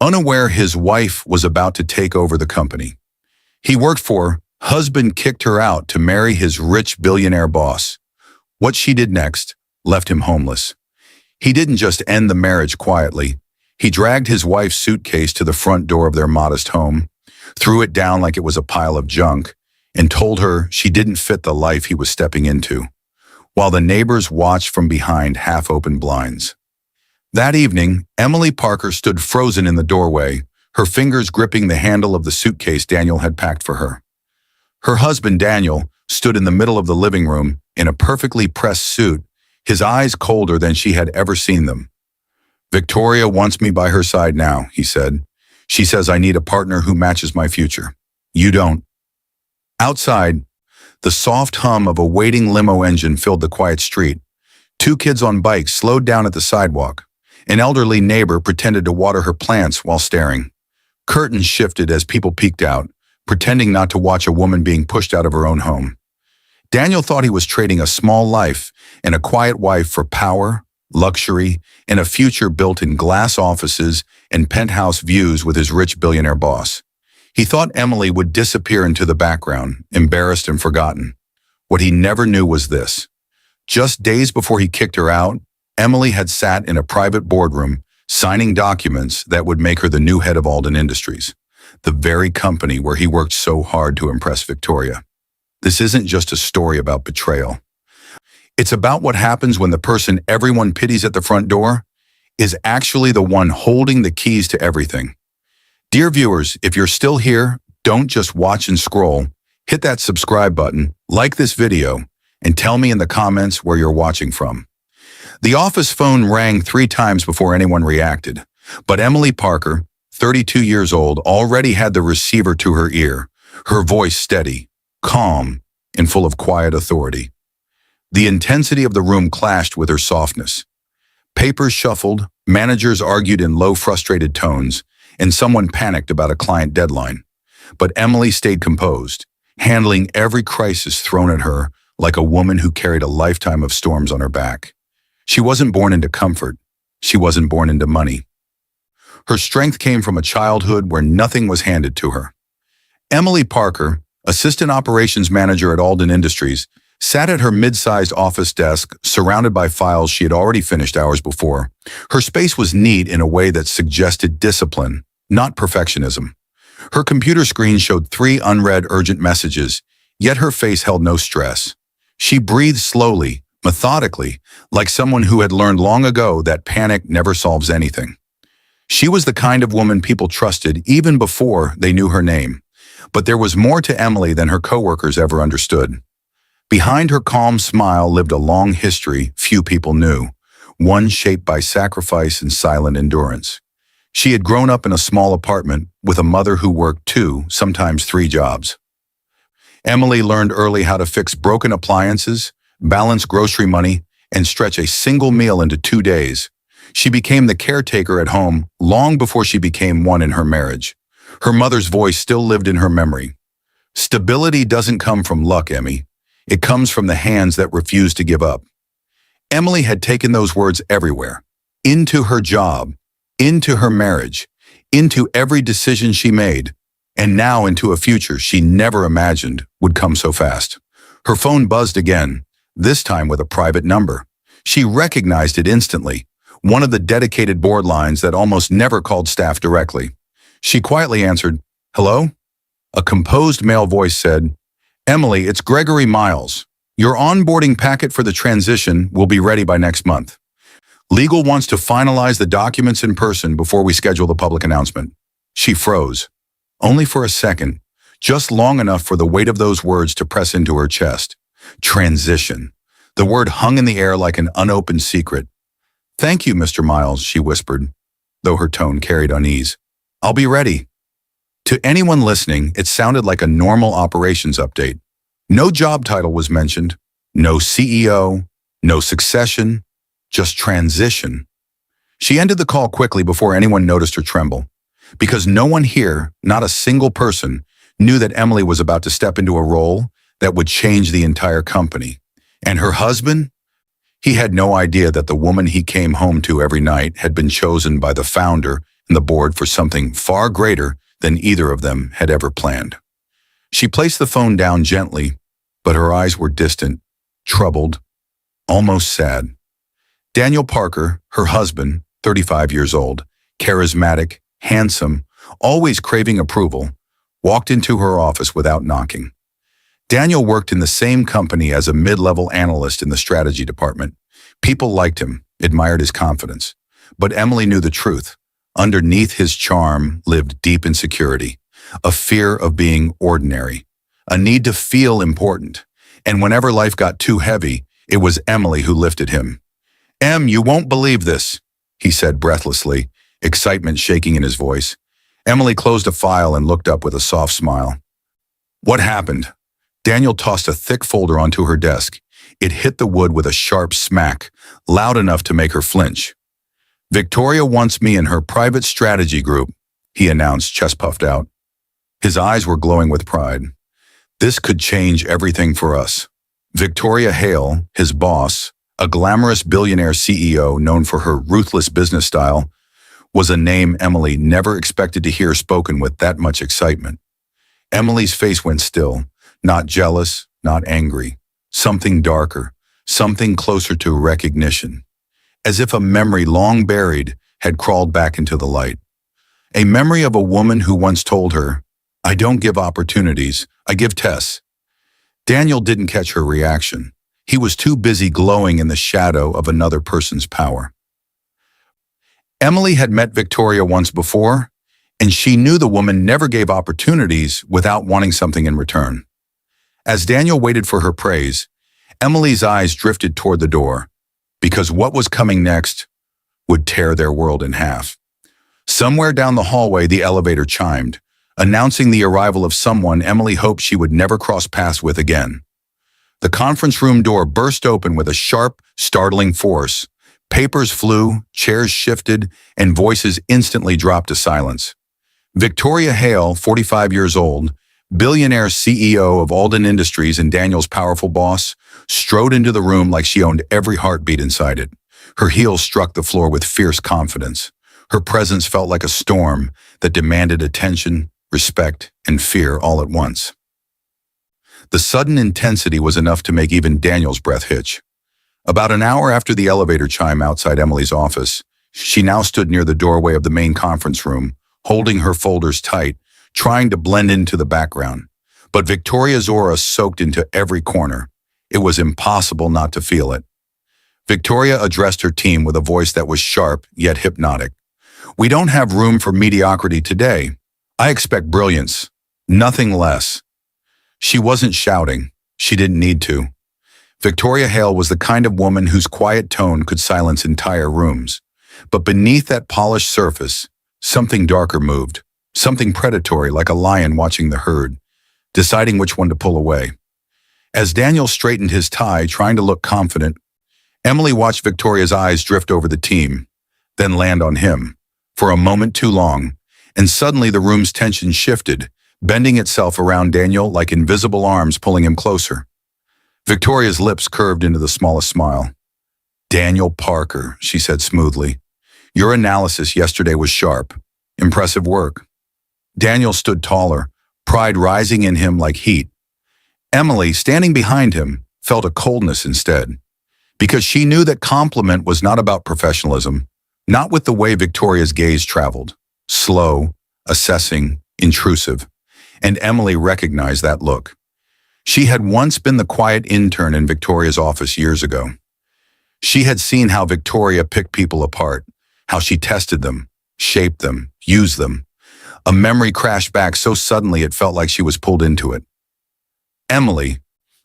unaware his wife was about to take over the company he worked for. Husband kicked her out to marry his rich billionaire boss. What she did next left him homeless. He didn't just end the marriage quietly. He dragged his wife's suitcase to the front door of their modest home, threw it down like it was a pile of junk, and told her she didn't fit the life he was stepping into, while the neighbors watched from behind half-open blinds. That evening, Emily Parker stood frozen in the doorway, her fingers gripping the handle of the suitcase Daniel had packed for her. Her husband, Daniel, stood in the middle of the living room in a perfectly pressed suit, his eyes colder than she had ever seen them. "Victoria wants me by her side now," he said. "She says I need a partner who matches my future. You don't." Outside, the soft hum of a waiting limo engine filled the quiet street. Two kids on bikes slowed down at the sidewalk. An elderly neighbor pretended to water her plants while staring. Curtains shifted as people peeked out, pretending not to watch a woman being pushed out of her own home. Daniel thought he was trading a small life and a quiet wife for power, luxury, and a future built in glass offices and penthouse views with his rich billionaire boss. He thought Emily would disappear into the background, embarrassed and forgotten. What he never knew was this. Just days before he kicked her out, Emily had sat in a private boardroom, signing documents that would make her the new head of Alden Industries, the very company where he worked so hard to impress Victoria. This isn't just a story about betrayal. It's about what happens when the person everyone pities at the front door is actually the one holding the keys to everything. Dear viewers, if you're still here, don't just watch and scroll. Hit that subscribe button, like this video, and tell me in the comments where you're watching from. The office phone rang 3 times before anyone reacted, but Emily Parker, 32 years old, already had the receiver to her ear, her voice steady, calm, and full of quiet authority. The intensity of the room clashed with her softness. Papers shuffled, managers argued in low, frustrated tones, and someone panicked about a client deadline. But Emily stayed composed, handling every crisis thrown at her like a woman who carried a lifetime of storms on her back. She wasn't born into comfort. She wasn't born into money. Her strength came from a childhood where nothing was handed to her. Emily Parker, assistant operations manager at Alden Industries, sat at her mid-sized office desk, surrounded by files she had already finished hours before. Her space was neat in a way that suggested discipline, not perfectionism. Her computer screen showed 3 unread urgent messages, yet her face held no stress. She breathed slowly, methodically, like someone who had learned long ago that panic never solves anything. She was the kind of woman people trusted even before they knew her name. But there was more to Emily than her coworkers ever understood. Behind her calm smile lived a long history few people knew, one shaped by sacrifice and silent endurance. She had grown up in a small apartment with a mother who worked 2, sometimes 3 jobs. Emily learned early how to fix broken appliances, balance grocery money, and stretch a single meal into 2 days. She became the caretaker at home long before she became one in her marriage. Her mother's voice still lived in her memory. "Stability doesn't come from luck, Emmy. It comes from the hands that refuse to give up." Emily had taken those words everywhere, into her job, into her marriage, into every decision she made, and now into a future she never imagined would come so fast. Her phone buzzed again, this time with a private number. She recognized it instantly, one of the dedicated board lines that almost never called staff directly. She quietly answered, "Hello?" A composed male voice said, "Emily, it's Gregory Miles. Your onboarding packet for the transition will be ready by next month. Legal wants to finalize the documents in person before we schedule the public announcement." She froze, only for a second, just long enough for the weight of those words to press into her chest. Transition. The word hung in the air like an unopened secret. "Thank you, Mr. Miles," she whispered, though her tone carried unease. "I'll be ready." To anyone listening, it sounded like a normal operations update. No job title was mentioned, no CEO, no succession, just transition. She ended the call quickly before anyone noticed her tremble, because no one here, not a single person, knew that Emily was about to step into a role that would change the entire company. And her husband? He had no idea that the woman he came home to every night had been chosen by the founder and the board for something far greater than either of them had ever planned. She placed the phone down gently, but her eyes were distant, troubled, almost sad. Daniel Parker, her husband, 35 years old, charismatic, handsome, always craving approval, walked into her office without knocking. Daniel worked in the same company as a mid-level analyst in the strategy department. People liked him, admired his confidence. But Emily knew the truth. Underneath his charm lived deep insecurity, a fear of being ordinary, a need to feel important. And whenever life got too heavy, it was Emily who lifted him. "Em, you won't believe this," he said breathlessly, excitement shaking in his voice. Emily closed a file and looked up with a soft smile. "What happened?" Daniel tossed a thick folder onto her desk. It hit the wood with a sharp smack, loud enough to make her flinch. "Victoria wants me in her private strategy group," he announced, chest puffed out. His eyes were glowing with pride. This could change everything for us. Victoria Hale, his boss, a glamorous billionaire CEO known for her ruthless business style, was a name Emily never expected to hear spoken with that much excitement. Emily's face went still, not jealous, not angry. Something darker, something closer to recognition. As if a memory long buried had crawled back into the light. A memory of a woman who once told her, "I don't give opportunities, I give tests." Daniel didn't catch her reaction. He was too busy glowing in the shadow of another person's power. Emily had met Victoria once before, and she knew the woman never gave opportunities without wanting something in return. As Daniel waited for her praise, Emily's eyes drifted toward the door, because what was coming next would tear their world in half. Somewhere down the hallway, the elevator chimed, announcing the arrival of someone Emily hoped she would never cross paths with again. The conference room door burst open with a sharp, startling force. Papers flew, chairs shifted, and voices instantly dropped to silence. Victoria Hale, 45 years old, billionaire CEO of Alden Industries and Daniel's powerful boss, strode into the room like she owned every heartbeat inside it. Her heels struck the floor with fierce confidence. Her presence felt like a storm that demanded attention, respect, and fear all at once. The sudden intensity was enough to make even Daniel's breath hitch. About an hour after the elevator chime outside Emily's office, she now stood near the doorway of the main conference room, holding her folders tight, trying to blend into the background. But Victoria's aura soaked into every corner. It was impossible not to feel it. Victoria addressed her team with a voice that was sharp yet hypnotic. "We don't have room for mediocrity today. I expect brilliance, nothing less." She wasn't shouting. She didn't need to. Victoria Hale was the kind of woman whose quiet tone could silence entire rooms. But beneath that polished surface, something darker moved, something predatory like a lion watching the herd, deciding which one to pull away. As Daniel straightened his tie, trying to look confident, Emily watched Victoria's eyes drift over the team, then land on him, for a moment too long, and suddenly the room's tension shifted, bending itself around Daniel like invisible arms pulling him closer. Victoria's lips curved into the smallest smile. "Daniel Parker," she said smoothly. "Your analysis yesterday was sharp. Impressive work." Daniel stood taller, pride rising in him like heat. Emily, standing behind him, felt a coldness instead, because she knew that compliment was not about professionalism, not with the way Victoria's gaze traveled, slow, assessing, intrusive, and Emily recognized that look. She had once been the quiet intern in Victoria's office years ago. She had seen how Victoria picked people apart, how she tested them, shaped them, used them. A memory crashed back so suddenly it felt like she was pulled into it. Emily,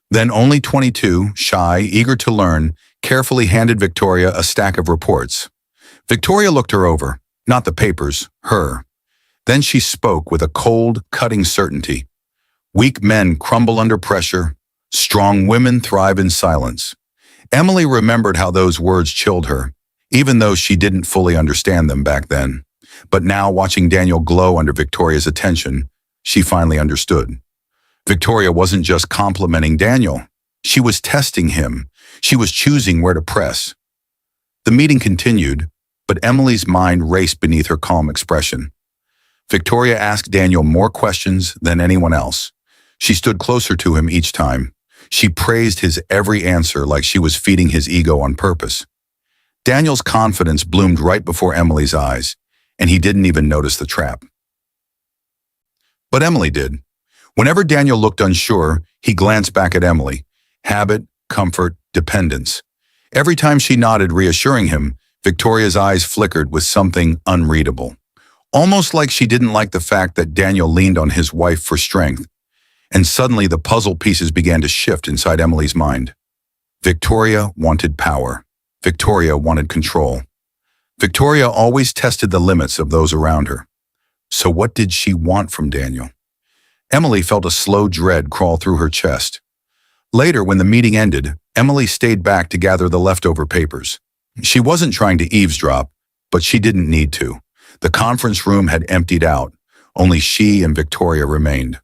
then only 22, shy, eager to learn, carefully handed Victoria a stack of reports. Victoria looked her over, not the papers, her. Then she spoke with a cold, cutting certainty. "Weak men crumble under pressure. Strong women thrive in silence." Emily remembered how those words chilled her, even though she didn't fully understand them back then. But now, watching Daniel glow under Victoria's attention, she finally understood. Victoria wasn't just complimenting Daniel. She was testing him. She was choosing where to press. The meeting continued, But Emily's mind raced beneath her calm expression. Victoria asked Daniel more questions than anyone else. She stood closer to him each time. She praised his every answer like she was feeding his ego on purpose. Daniel's confidence bloomed right before Emily's eyes, and he didn't even notice the trap. But Emily did. Whenever Daniel looked unsure, he glanced back at Emily. Habit, comfort, dependence. Every time she nodded, reassuring him, Victoria's eyes flickered with something unreadable. Almost like she didn't like the fact that Daniel leaned on his wife for strength. And suddenly the puzzle pieces began to shift inside Emily's mind. Victoria wanted power. Victoria wanted control. Victoria always tested the limits of those around her. So what did she want from Daniel? Emily felt a slow dread crawl through her chest. Later, when the meeting ended, Emily stayed back to gather the leftover papers. She wasn't trying to eavesdrop, but she didn't need to. The conference room had emptied out. Only she and Victoria remained.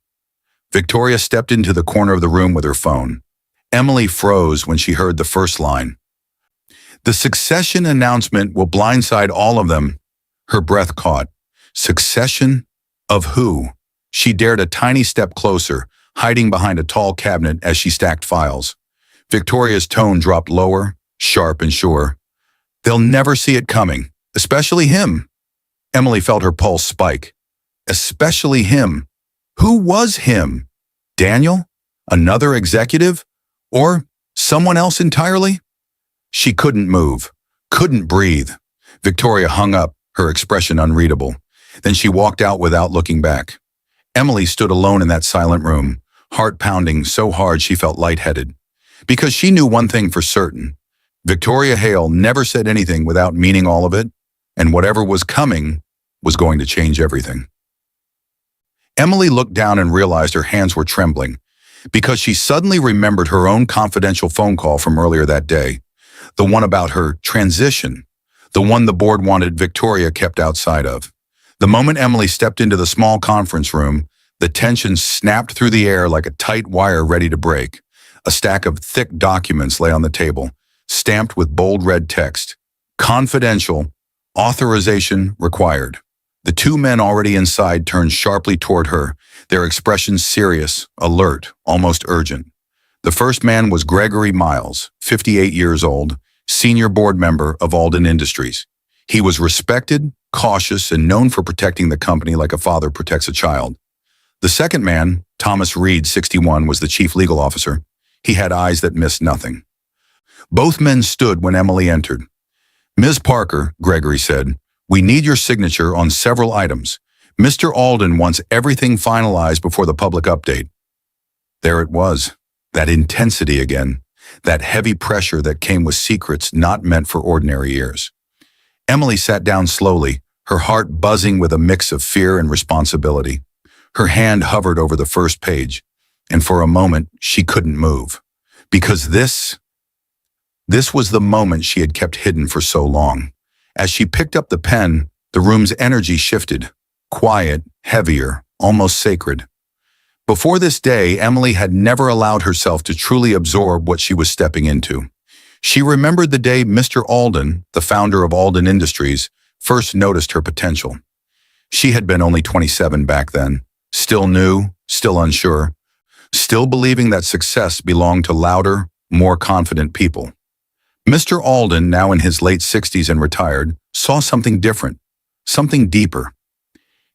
Victoria stepped into the corner of the room with her phone. Emily froze when she heard the first line. The succession announcement will blindside all of them. Her breath caught. Succession? Of who? She dared a tiny step closer, hiding behind a tall cabinet as she stacked files. Victoria's tone dropped lower, sharp and sure. They'll never see it coming, especially him. Emily felt her pulse spike. Especially him. Who was him? Daniel? Another executive? Or someone else entirely? She couldn't move, couldn't breathe. Victoria hung up, her expression unreadable. Then she walked out without looking back. Emily stood alone in that silent room, heart pounding so hard she felt lightheaded. Because she knew one thing for certain. Victoria Hale never said anything without meaning all of it, and whatever was coming was going to change everything. Emily looked down and realized her hands were trembling, because she suddenly remembered her own confidential phone call from earlier that day. The one about her transition, the one the board wanted Victoria kept outside of. The moment Emily stepped into the small conference room, the tension snapped through the air like a tight wire ready to break. A stack of thick documents lay on the table, stamped with bold red text. Confidential, authorization required. The two men already inside turned sharply toward her, their expressions serious, alert, almost urgent. The first man was Gregory Miles, 58 years old, senior board member of Alden Industries. He was respected, cautious, and known for protecting the company like a father protects a child. The second man, Thomas Reed, 61, was the chief legal officer. He had eyes that missed nothing. Both men stood when Emily entered. Ms. Parker, Gregory said, we need your signature on several items. Mr. Alden wants everything finalized before the public update. There it was. That intensity again, that heavy pressure that came with secrets not meant for ordinary ears. Emily sat down slowly, her heart buzzing with a mix of fear and responsibility. Her hand hovered over the first page, and for a moment she couldn't move. Because this was the moment she had kept hidden for so long. As she picked up the pen, the room's energy shifted, quiet, heavier, almost sacred. Before this day, Emily had never allowed herself to truly absorb what she was stepping into. She remembered the day Mr. Alden, the founder of Alden Industries, first noticed her potential. She had been only 27 back then, still new, still unsure, still believing that success belonged to louder, more confident people. Mr. Alden, now in his late 60s and retired, saw something different, something deeper.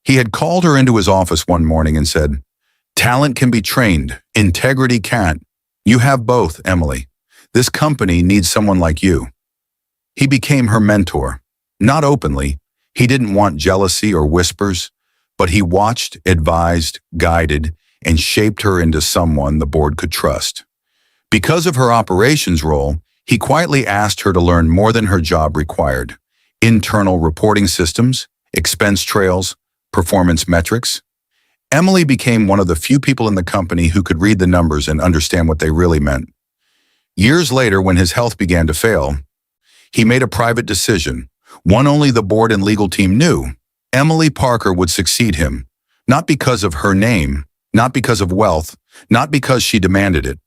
He had called her into his office one morning and said, "Talent can be trained, integrity can't. You have both, Emily. This company needs someone like you." He became her mentor. Not openly. He didn't want jealousy or whispers, but he watched, advised, guided, and shaped her into someone the board could trust. Because of her operations role, he quietly asked her to learn more than her job required: internal reporting systems, expense trails, performance metrics. Emily became one of the few people in the company who could read the numbers and understand what they really meant. Years later, when his health began to fail, he made a private decision, one only the board and legal team knew. Emily Parker would succeed him, not because of her name, not because of wealth, not because she demanded it,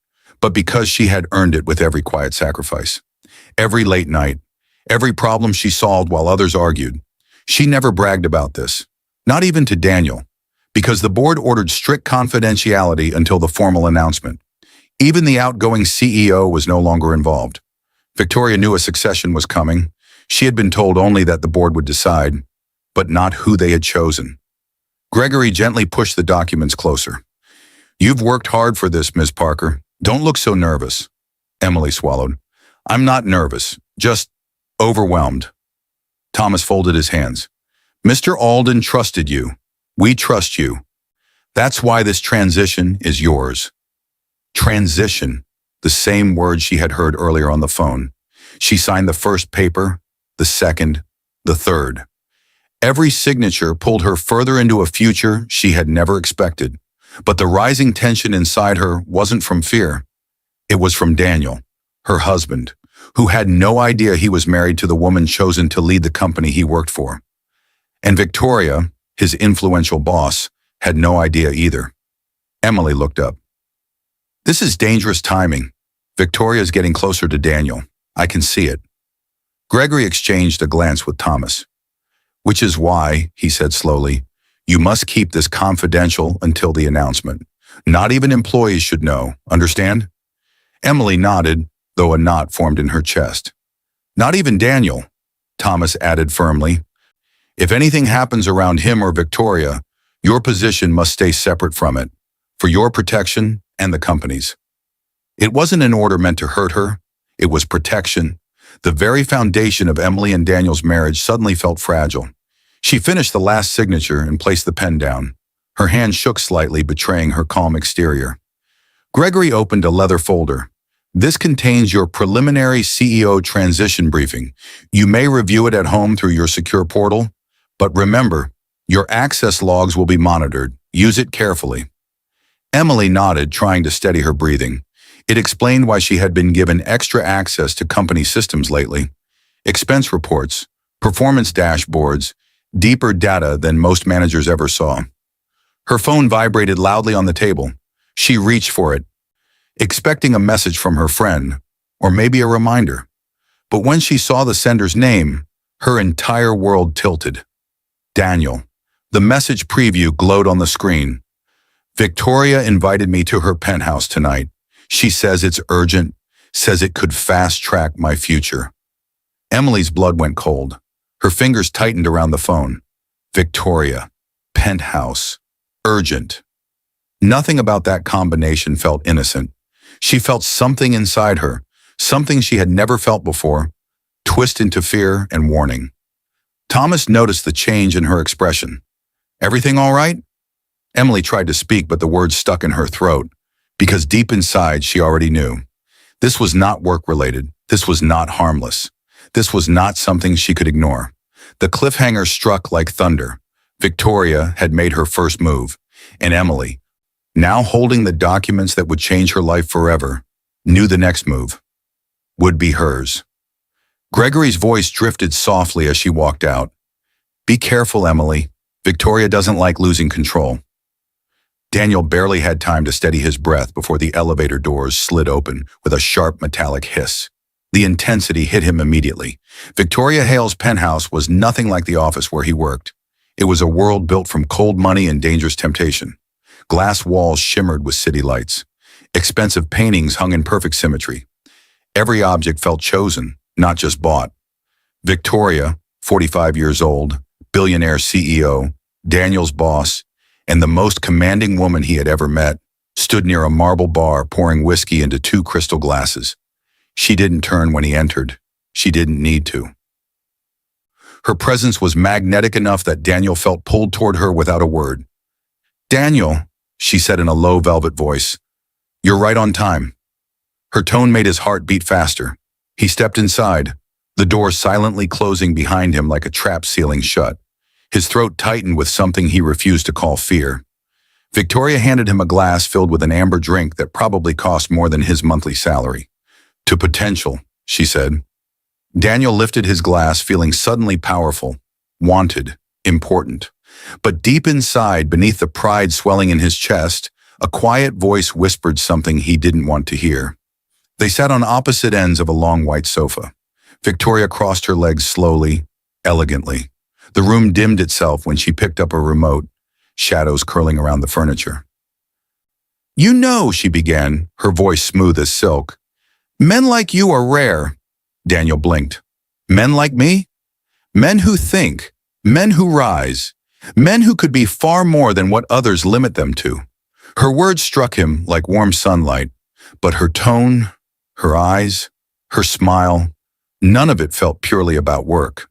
but because she had earned it with every quiet sacrifice. Every late night, Every problem she solved while others argued. She never bragged about this, not even to Daniel, because the board ordered strict confidentiality until the formal announcement. Even the outgoing CEO was no longer involved. Victoria knew a succession was coming. She had been told only that the board would decide, but not who they had chosen. Gregory gently pushed the documents closer. "You've worked hard for this, Ms. Parker. Don't look so nervous." Emily swallowed. "I'm not nervous, just overwhelmed." Thomas folded his hands. "Mr. Alden trusted you. We trust you. That's why this transition is yours." Transition, the same word she had heard earlier on the phone. She signed the first paper, the second, the third. Every signature pulled her further into a future she had never expected. But the rising tension inside her wasn't from fear. It was from Daniel, her husband, who had no idea he was married to the woman chosen to lead the company he worked for. And Victoria, his influential boss, had no idea either. Emily looked up. "This is dangerous timing. Victoria's getting closer to Daniel. I can see it." Gregory exchanged a glance with Thomas. "Which is why," he said slowly, "you must keep this confidential until the announcement. Not even employees should know, understand?" Emily nodded, though a knot formed in her chest. "Not even Daniel," Thomas added firmly. "If anything happens around him or Victoria, your position must stay separate from it, for your protection and the company's." It wasn't an order meant to hurt her. It was protection. The very foundation of Emily and Daniel's marriage suddenly felt fragile. She finished the last signature and placed the pen down. Her hand shook slightly, betraying her calm exterior. Gregory opened a leather folder. "This contains your preliminary CEO transition briefing. You may review it at home through your secure portal, but remember, your access logs will be monitored. Use it carefully." Emily nodded, trying to steady her breathing. It explained why she had been given extra access to company systems lately. Expense reports, performance dashboards, deeper data than most managers ever saw. Her phone vibrated loudly on the table. She reached for it, expecting a message from her friend, or maybe a reminder. But when she saw the sender's name, her entire world tilted. Daniel. The message preview glowed on the screen. "Victoria invited me to her penthouse tonight. She says it's urgent, says it could fast-track my future." Emily's blood went cold. Her fingers tightened around the phone. Victoria, penthouse, urgent. Nothing about that combination felt innocent. She felt something inside her, something she had never felt before, twist into fear and warning. Thomas noticed the change in her expression. "Everything all right?" Emily tried to speak, but the words stuck in her throat, because deep inside she already knew. This was not work-related. This was not harmless. This was not something she could ignore. The cliffhanger struck like thunder. Victoria had made her first move, and Emily, now holding the documents that would change her life forever, knew the next move would be hers. Gregory's voice drifted softly as she walked out. "Be careful, Emily. Victoria doesn't like losing control." Daniel barely had time to steady his breath before the elevator doors slid open with a sharp metallic hiss. The intensity hit him immediately. Victoria Hale's penthouse was nothing like the office where he worked. It was a world built from cold money and dangerous temptation. Glass walls shimmered with city lights. Expensive paintings hung in perfect symmetry. Every object felt chosen, not just bought. Victoria, 45 years old, billionaire CEO, Daniel's boss, and the most commanding woman he had ever met, stood near a marble bar pouring whiskey into 2 crystal glasses. She didn't turn when he entered. She didn't need to. Her presence was magnetic enough that Daniel felt pulled toward her without a word. "Daniel," she said in a low velvet voice, "you're right on time." Her tone made his heart beat faster. He stepped inside, the door silently closing behind him like a trap sealing shut. His throat tightened with something he refused to call fear. Victoria handed him a glass filled with an amber drink that probably cost more than his monthly salary. "To potential," she said. Daniel lifted his glass, feeling suddenly powerful, wanted, important. But deep inside, beneath the pride swelling in his chest, a quiet voice whispered something he didn't want to hear. They sat on opposite ends of a long white sofa. Victoria crossed her legs slowly, elegantly. The room dimmed itself when she picked up a remote, shadows curling around the furniture. "You know," she began, her voice smooth as silk. "Men like you are rare." Daniel blinked. "Men like me? Men who think, men who rise, men who could be far more than what others limit them to." Her words struck him like warm sunlight, but her tone, her eyes, her smile, none of it felt purely about work.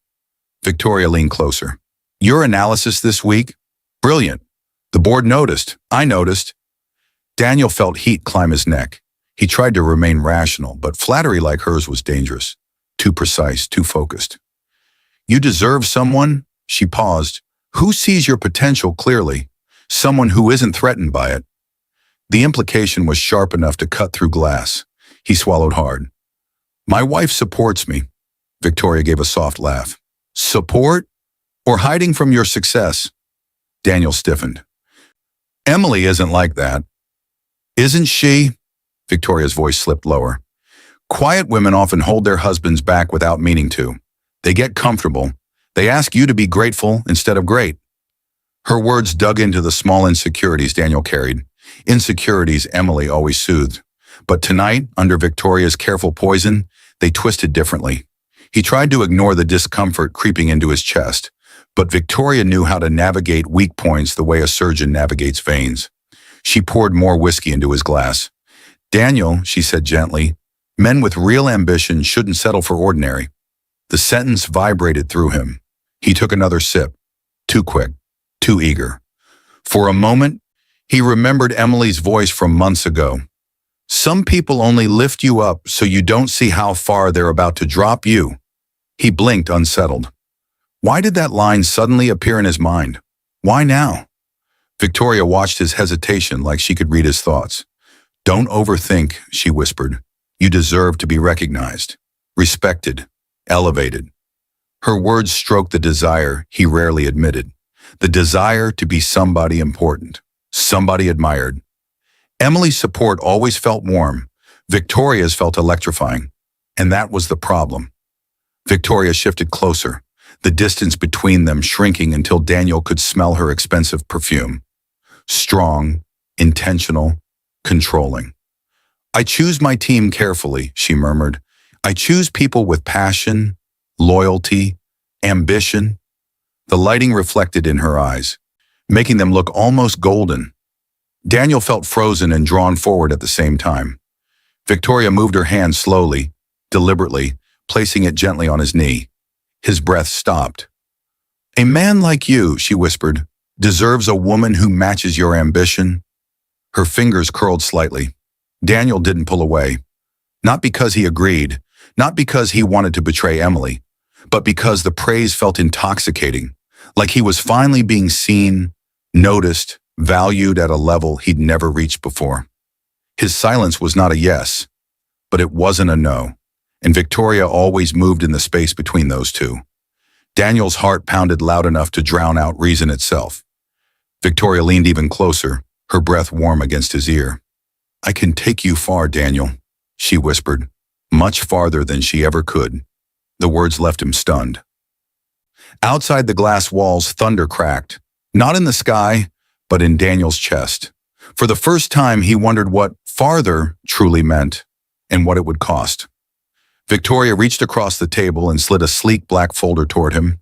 Victoria leaned closer. "Your analysis this week? Brilliant. The board noticed. I noticed." Daniel felt heat climb his neck. He tried to remain rational, but flattery like hers was dangerous. Too precise, too focused. "You deserve someone," she paused, "who sees your potential clearly, someone who isn't threatened by it." The implication was sharp enough to cut through glass. He swallowed hard. "My wife supports me." Victoria gave a soft laugh. "Support? Or hiding from your success?" Daniel stiffened. "Emily isn't like that." "Isn't she?" Victoria's voice slipped lower. "Quiet women often hold their husbands back without meaning to. They get comfortable. They ask you to be grateful instead of great." Her words dug into the small insecurities Daniel carried. Insecurities Emily always soothed. But tonight, under Victoria's careful poison, they twisted differently. He tried to ignore the discomfort creeping into his chest, but Victoria knew how to navigate weak points the way a surgeon navigates veins. She poured more whiskey into his glass. "Daniel," she said gently, "men with real ambition shouldn't settle for ordinary." The sentence vibrated through him. He took another sip. Too quick, too eager. For a moment, he remembered Emily's voice from months ago. "Some people only lift you up so you don't see how far they're about to drop you." He blinked, unsettled. Why did that line suddenly appear in his mind? Why now? Victoria watched his hesitation like she could read his thoughts. "Don't overthink," she whispered. "You deserve to be recognized, respected, elevated." Her words stroked the desire he rarely admitted. The desire to be somebody important, somebody admired. Emily's support always felt warm. Victoria's felt electrifying. And that was the problem. Victoria shifted closer, the distance between them shrinking until Daniel could smell her expensive perfume. Strong, intentional, controlling. "I choose my team carefully," she murmured. "I choose people with passion, loyalty, ambition." The lighting reflected in her eyes, making them look almost golden. Daniel felt frozen and drawn forward at the same time. Victoria moved her hand slowly, deliberately, placing it gently on his knee. His breath stopped. "A man like you," she whispered, "deserves a woman who matches your ambition." Her fingers curled slightly. Daniel didn't pull away. Not because he agreed, not because he wanted to betray Emily, but because the praise felt intoxicating, like he was finally being seen, noticed, valued at a level he'd never reached before. His silence was not a yes, but it wasn't a no, and Victoria always moved in the space between those two. Daniel's heart pounded loud enough to drown out reason itself. Victoria leaned even closer, her breath warm against his ear. "I can take you far, Daniel," she whispered, much farther than she ever could. The words left him stunned. Outside the glass walls, thunder cracked, not in the sky, but in Daniel's chest. For the first time, he wondered what farther truly meant and what it would cost. Victoria reached across the table and slid a sleek black folder toward him.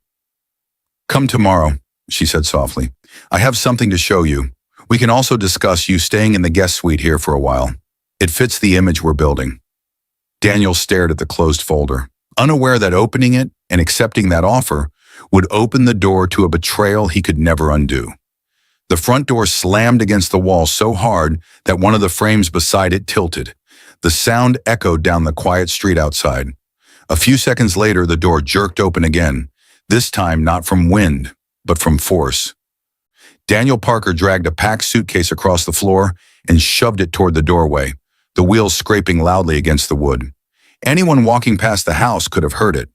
"Come tomorrow," she said softly. "I have something to show you. We can also discuss you staying in the guest suite here for a while. It fits the image we're building." Daniel stared at the closed folder, unaware that opening it and accepting that offer would open the door to a betrayal he could never undo. The front door slammed against the wall so hard that one of the frames beside it tilted. The sound echoed down the quiet street outside. A few seconds later, the door jerked open again, this time not from wind, but from force. Daniel Parker dragged a packed suitcase across the floor and shoved it toward the doorway, the wheels scraping loudly against the wood. Anyone walking past the house could have heard it.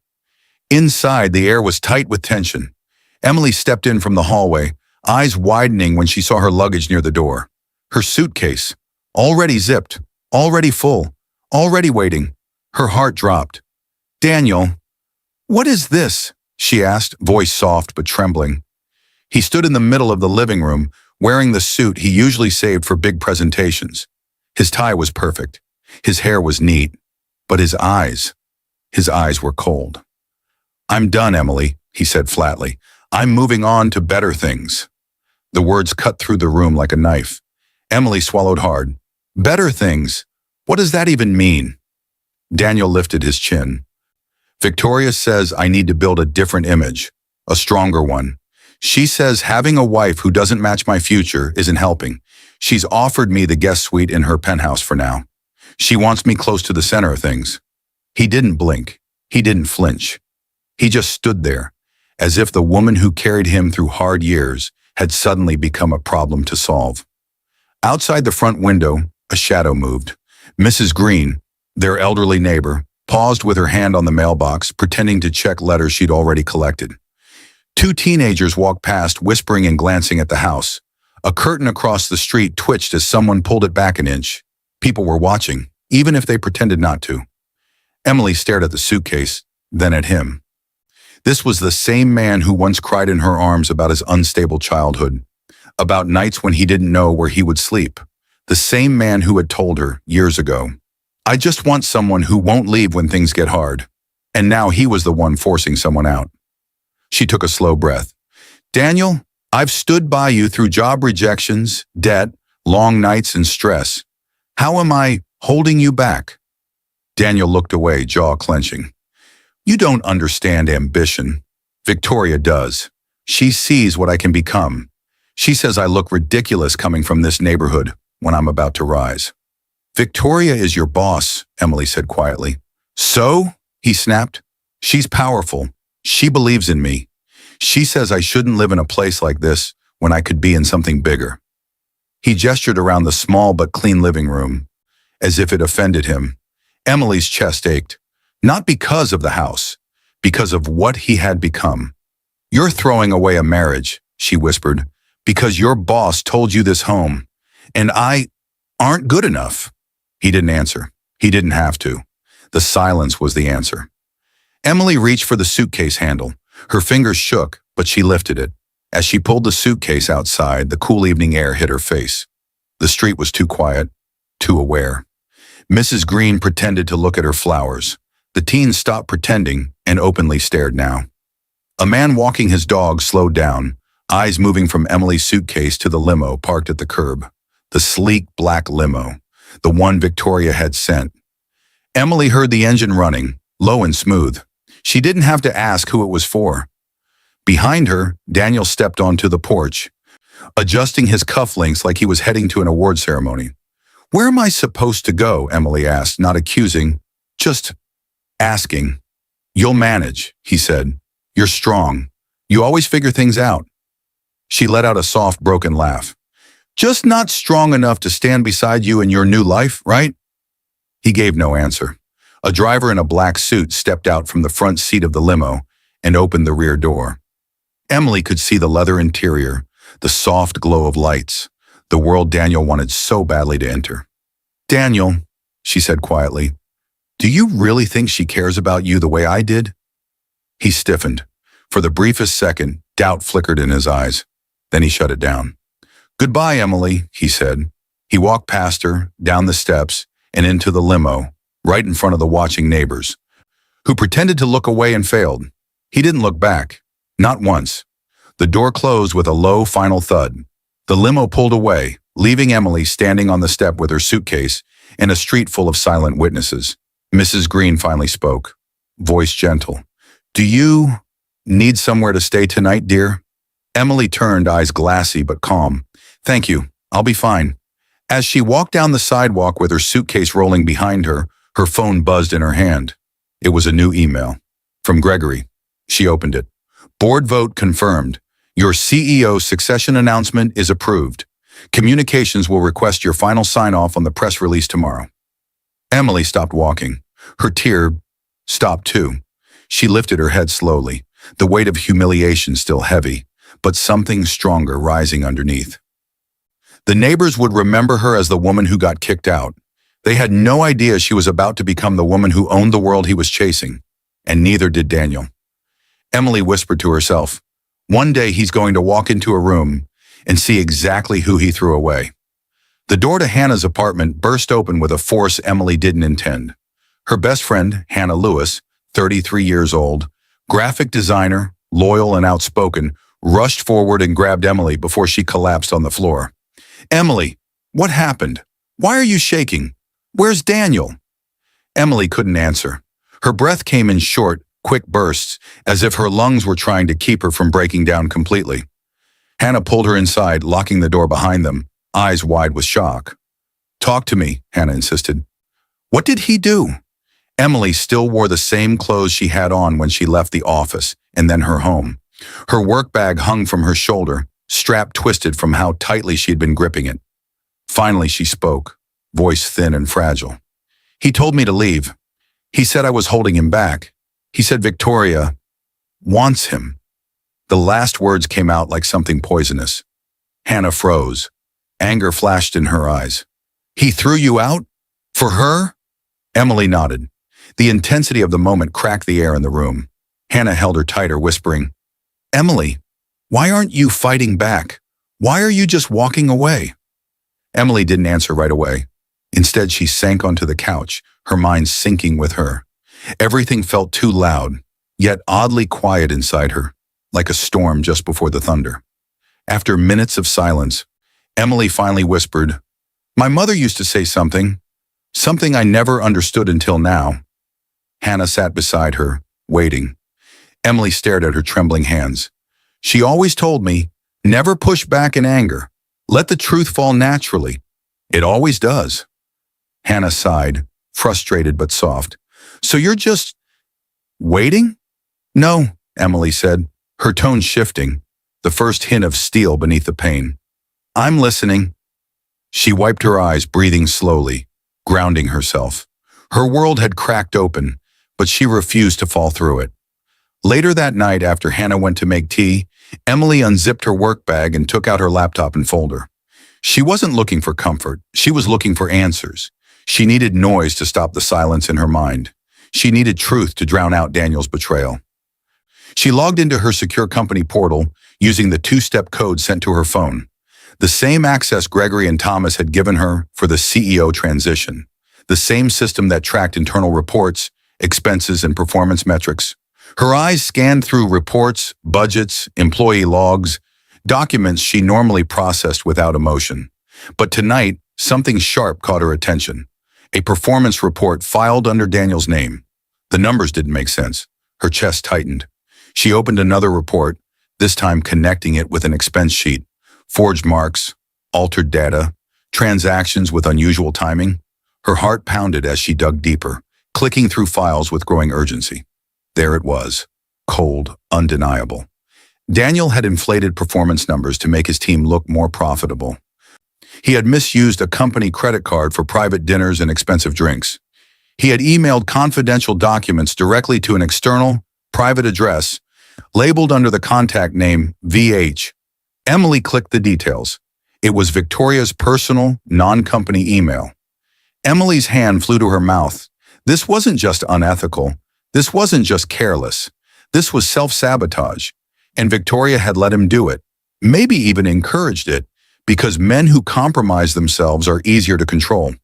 Inside, the air was tight with tension. Emily stepped in from the hallway, eyes widening when she saw her luggage near the door. Her suitcase, already zipped, already full, already waiting. Her heart dropped. "Daniel, what is this?" she asked, voice soft but trembling. He stood in the middle of the living room, wearing the suit he usually saved for big presentations. His tie was perfect. His hair was neat. But his eyes were cold. "I'm done, Emily," he said flatly. "I'm moving on to better things." The words cut through the room like a knife. Emily swallowed hard. "Better things? What does that even mean?" Daniel lifted his chin. "Victoria says I need to build a different image, a stronger one. She says having a wife who doesn't match my future isn't helping. She's offered me the guest suite in her penthouse for now. She wants me close to the center of things." He didn't blink. He didn't flinch. He just stood there, as if the woman who carried him through hard years had suddenly become a problem to solve. Outside the front window, a shadow moved. Mrs. Green, their elderly neighbor, paused with her hand on the mailbox, pretending to check letters she'd already collected. Two teenagers walked past, whispering and glancing at the house. A curtain across the street twitched as someone pulled it back an inch. People were watching, even if they pretended not to. Emily stared at the suitcase, then at him. This was the same man who once cried in her arms about his unstable childhood, about nights when he didn't know where he would sleep. The same man who had told her, years ago, "I just want someone who won't leave when things get hard." And now he was the one forcing someone out. She took a slow breath. "Daniel, I've stood by you through job rejections, debt, long nights, and stress. How am I holding you back?" Daniel looked away, jaw clenching. "You don't understand ambition. Victoria does. She sees what I can become. She says I look ridiculous coming from this neighborhood when I'm about to rise." "Victoria is your boss," Emily said quietly. "So?" he snapped. "She's powerful. She believes in me. She says I shouldn't live in a place like this when I could be in something bigger." He gestured around the small but clean living room, as if it offended him. Emily's chest ached, not because of the house, because of what he had become. "You're throwing away a marriage," she whispered, "because your boss told you this home, and I aren't good enough." He didn't answer. He didn't have to. The silence was the answer. Emily reached for the suitcase handle. Her fingers shook, but she lifted it. As she pulled the suitcase outside, the cool evening air hit her face. The street was too quiet, too aware. Mrs. Green pretended to look at her flowers. The teens stopped pretending and openly stared now. A man walking his dog slowed down, eyes moving from Emily's suitcase to the limo parked at the curb. The sleek black limo, the one Victoria had sent. Emily heard the engine running, low and smooth. She didn't have to ask who it was for. Behind her, Daniel stepped onto the porch, adjusting his cufflinks like he was heading to an award ceremony. "Where am I supposed to go?" Emily asked, not accusing, just asking. "You'll manage," he said. "You're strong. You always figure things out." She let out a soft, broken laugh. "Just not strong enough to stand beside you in your new life, right?" He gave no answer. A driver in a black suit stepped out from the front seat of the limo and opened the rear door. Emily could see the leather interior, the soft glow of lights, the world Daniel wanted so badly to enter. "Daniel," she said quietly, "do you really think she cares about you the way I did?" He stiffened. For the briefest second, doubt flickered in his eyes. Then he shut it down. "Goodbye, Emily," he said. He walked past her, down the steps, and into the limo, right in front of the watching neighbors, who pretended to look away and failed. He didn't look back. Not once. The door closed with a low, final thud. The limo pulled away, leaving Emily standing on the step with her suitcase in a street full of silent witnesses. Mrs. Green finally spoke, voice gentle. "Do you need somewhere to stay tonight, dear?" Emily turned, eyes glassy but calm. "Thank you. I'll be fine." As she walked down the sidewalk with her suitcase rolling behind her, her phone buzzed in her hand. It was a new email. From Gregory. She opened it. "Board vote confirmed. Your CEO succession announcement is approved. Communications will request your final sign-off on the press release tomorrow." Emily stopped walking. Her tear stopped too. She lifted her head slowly, the weight of humiliation still heavy, but something stronger rising underneath. The neighbors would remember her as the woman who got kicked out. They had no idea she was about to become the woman who owned the world he was chasing. and neither did Daniel. Emily whispered to herself, one day he's going to walk into a room and see exactly who he threw away. The door to Hannah's apartment burst open with a force Emily didn't intend. Her best friend, Hannah Lewis, 33 years old, graphic designer, loyal and outspoken, rushed forward and grabbed Emily before she collapsed on the floor. Emily, what happened? Why are you shaking? Where's Daniel? Emily couldn't answer. Her breath came in short, quick bursts, as if her lungs were trying to keep her from breaking down completely. Hannah pulled her inside, locking the door behind them, eyes wide with shock. Talk to me, Hannah insisted. What did he do? Emily still wore the same clothes she had on when she left the office and then her home. Her work bag hung from her shoulder, strap twisted from how tightly she had been gripping it. Finally, she spoke, voice thin and fragile. He told me to leave. He said I was holding him back. He said Victoria wants him. The last words came out like something poisonous. Hannah froze. Anger flashed in her eyes. He threw you out? For her? Emily nodded. The intensity of the moment cracked the air in the room. Hannah held her tighter, whispering, Emily, why aren't you fighting back? Why are you just walking away? Emily didn't answer right away. Instead, she sank onto the couch, her mind sinking with her. Everything felt too loud, yet oddly quiet inside her, like a storm just before the thunder. After minutes of silence, Emily finally whispered, My mother used to say something I never understood until now. Hannah sat beside her, waiting. Emily stared at her trembling hands. She always told me, never push back in anger. Let the truth fall naturally. It always does. Hannah sighed, frustrated but soft. So you're just waiting? No, Emily said, her tone shifting, the first hint of steel beneath the pain. I'm listening. She wiped her eyes, breathing slowly, grounding herself. Her world had cracked open, but she refused to fall through it. Later that night, after Hannah went to make tea, Emily unzipped her work bag and took out her laptop and folder. She wasn't looking for comfort. She was looking for answers. She needed noise to stop the silence in her mind. She needed truth to drown out Daniel's betrayal. She logged into her secure company portal using the two-step code sent to her phone, the same access Gregory and Thomas had given her for the CEO transition, the same system that tracked internal reports, expenses, and performance metrics. Her eyes scanned through reports, budgets, employee logs, documents she normally processed without emotion. But tonight, something sharp caught her attention. A performance report filed under Daniel's name. The numbers didn't make sense. Her chest tightened. She opened another report, this time connecting it with an expense sheet. Forged marks, altered data, transactions with unusual timing. Her heart pounded as she dug deeper, clicking through files with growing urgency. There it was, cold, undeniable. Daniel had inflated performance numbers to make his team look more profitable. He had misused a company credit card for private dinners and expensive drinks. He had emailed confidential documents directly to an external, private address, labeled under the contact name VH. Emily clicked the details. It was Victoria's personal, non-company email. Emily's hand flew to her mouth. This wasn't just unethical. This wasn't just careless. This was self-sabotage. And Victoria had let him do it, maybe even encouraged it, because men who compromise themselves are easier to control.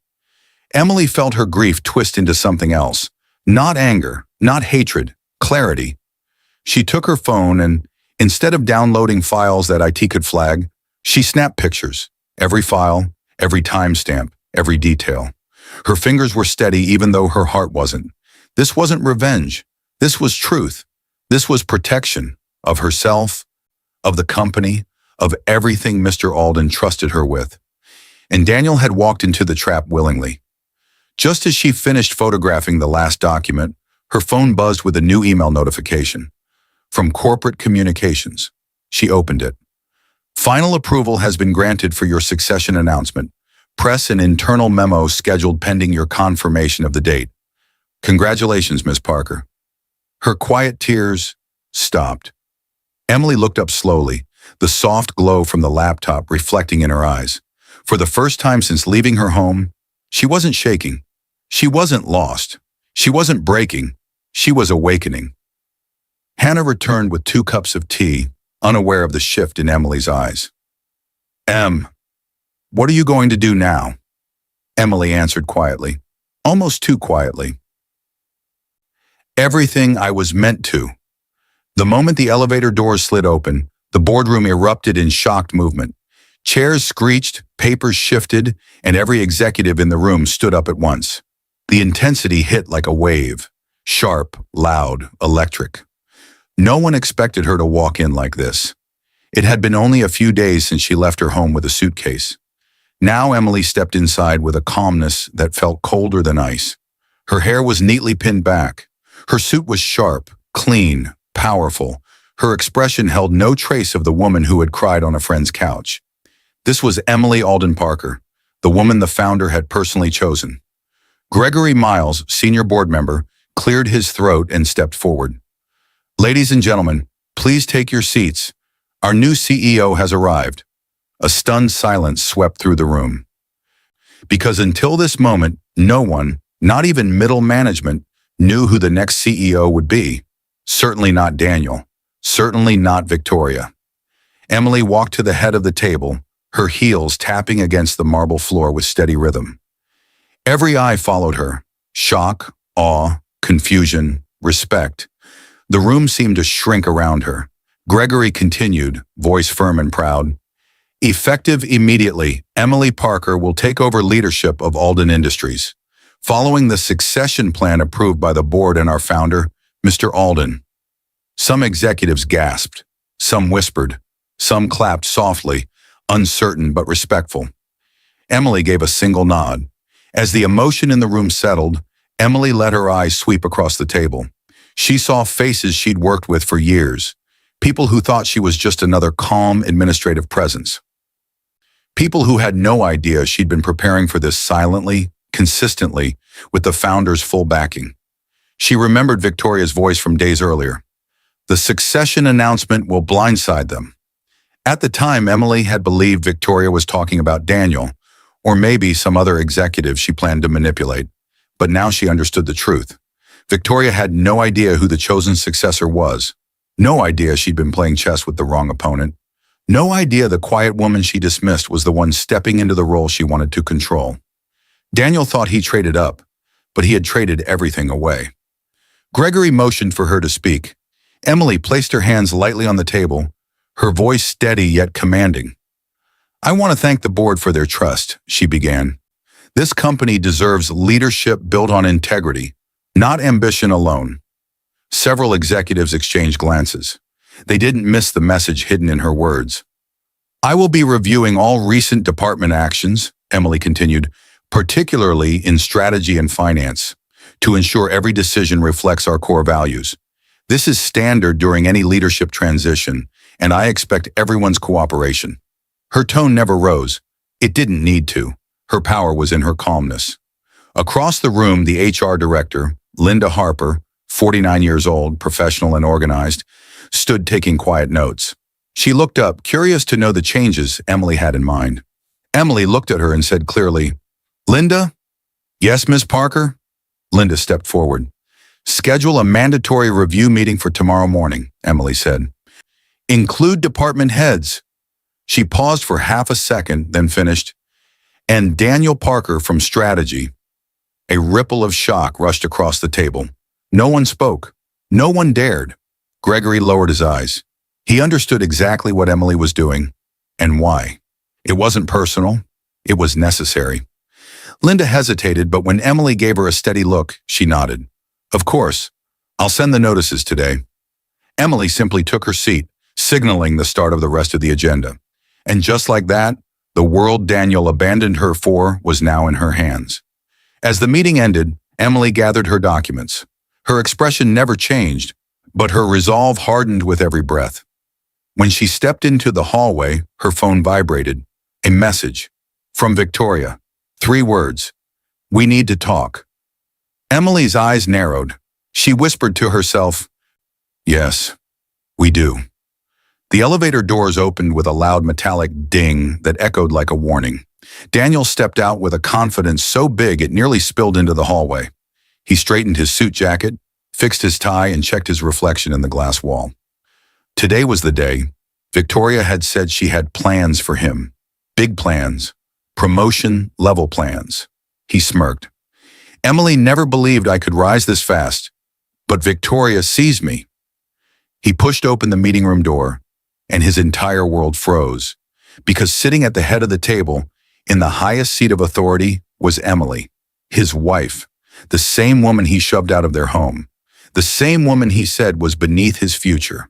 Emily felt her grief twist into something else. Not anger, not hatred, clarity. She took her phone and, instead of downloading files that IT could flag, she snapped pictures. Every file, every timestamp, every detail. Her fingers were steady even though her heart wasn't. This wasn't revenge. This was truth. This was protection of herself, of the company, of everything Mr. Alden trusted her with. And Daniel had walked into the trap willingly. Just as she finished photographing the last document, her phone buzzed with a new email notification. From Corporate Communications. She opened it. Final approval has been granted for your succession announcement. Press and internal memo scheduled pending your confirmation of the date. Congratulations, Miss Parker. Her quiet tears stopped. Emily looked up slowly, the soft glow from the laptop reflecting in her eyes. For the first time since leaving her home, she wasn't shaking. She wasn't lost. She wasn't breaking. She was awakening. Hannah returned with 2 cups of tea, unaware of the shift in Emily's eyes. What are you going to do now?" Emily answered quietly, almost too quietly. "Everything I was meant to." The moment the elevator doors slid open, the boardroom erupted in shocked movement. Chairs screeched, papers shifted, and every executive in the room stood up at once. The intensity hit like a wave, sharp, loud, electric. No one expected her to walk in like this. It had been only a few days since she left her home with a suitcase. Now Emily stepped inside with a calmness that felt colder than ice. Her hair was neatly pinned back. Her suit was sharp, clean, powerful. Her expression held no trace of the woman who had cried on a friend's couch. This was Emily Alden Parker, the woman the founder had personally chosen. Gregory Miles, senior board member, cleared his throat and stepped forward. "Ladies and gentlemen, please take your seats. Our new CEO has arrived." A stunned silence swept through the room. Because until this moment, no one, not even middle management, knew who the next CEO would be. Certainly not Daniel. Certainly not Victoria. Emily walked to the head of the table, her heels tapping against the marble floor with steady rhythm. Every eye followed her. Shock, awe, confusion, respect. The room seemed to shrink around her. Gregory continued, voice firm and proud. "Effective immediately, Emily Parker will take over leadership of Alden Industries, following the succession plan approved by the board and our founder, Mr. Alden." Some executives gasped, some whispered, some clapped softly, uncertain but respectful. Emily gave a single nod. As the emotion in the room settled, Emily let her eyes sweep across the table. She saw faces she'd worked with for years, people who thought she was just another calm administrative presence. People who had no idea she'd been preparing for this silently, consistently, with the founder's full backing. She remembered Victoria's voice from days earlier. "The succession announcement will blindside them." At the time, Emily had believed Victoria was talking about Daniel, or maybe some other executive she planned to manipulate. But now she understood the truth. Victoria had no idea who the chosen successor was. No idea she'd been playing chess with the wrong opponent. No idea the quiet woman she dismissed was the one stepping into the role she wanted to control. Daniel thought he traded up, but he had traded everything away. Gregory motioned for her to speak. Emily placed her hands lightly on the table, her voice steady yet commanding. "I want to thank the board for their trust," she began. "This company deserves leadership built on integrity, not ambition alone." Several executives exchanged glances. They didn't miss the message hidden in her words. "I will be reviewing all recent department actions," Emily continued, "particularly in strategy and finance, to ensure every decision reflects our core values. This is standard during any leadership transition, and I expect everyone's cooperation." Her tone never rose. It didn't need to. Her power was in her calmness. Across the room, the HR director, Linda Harper, 49 years old, professional and organized, stood taking quiet notes. She looked up, curious to know the changes Emily had in mind. Emily looked at her and said clearly, "Linda?" "Yes, Ms. Parker?" Linda stepped forward. "Schedule a mandatory review meeting for tomorrow morning," Emily said. "Include department heads." She paused for half a second, then finished, "And Daniel Parker from Strategy." A ripple of shock rushed across the table. No one spoke. No one dared. Gregory lowered his eyes. He understood exactly what Emily was doing and why. It wasn't personal. It was necessary. Linda hesitated, but when Emily gave her a steady look, she nodded. "Of course. I'll send the notices today." Emily simply took her seat, signaling the start of the rest of the agenda. And just like that, the world Daniel abandoned her for was now in her hands. As the meeting ended, Emily gathered her documents. Her expression never changed, but her resolve hardened with every breath. When she stepped into the hallway, her phone vibrated. A message. From Victoria. 3 words. "We need to talk." Emily's eyes narrowed. She whispered to herself, "Yes, we do." The elevator doors opened with a loud metallic ding that echoed like a warning. Daniel stepped out with a confidence so big it nearly spilled into the hallway. He straightened his suit jacket, fixed his tie, and checked his reflection in the glass wall. Today was the day. Victoria had said she had plans for him. Big plans. Promotion-level plans. He smirked. Emily never believed I could rise this fast, but Victoria sees me. He pushed open the meeting room door, and his entire world froze, because sitting at the head of the table, in the highest seat of authority, was Emily, his wife, the same woman he shoved out of their home, the same woman he said was beneath his future.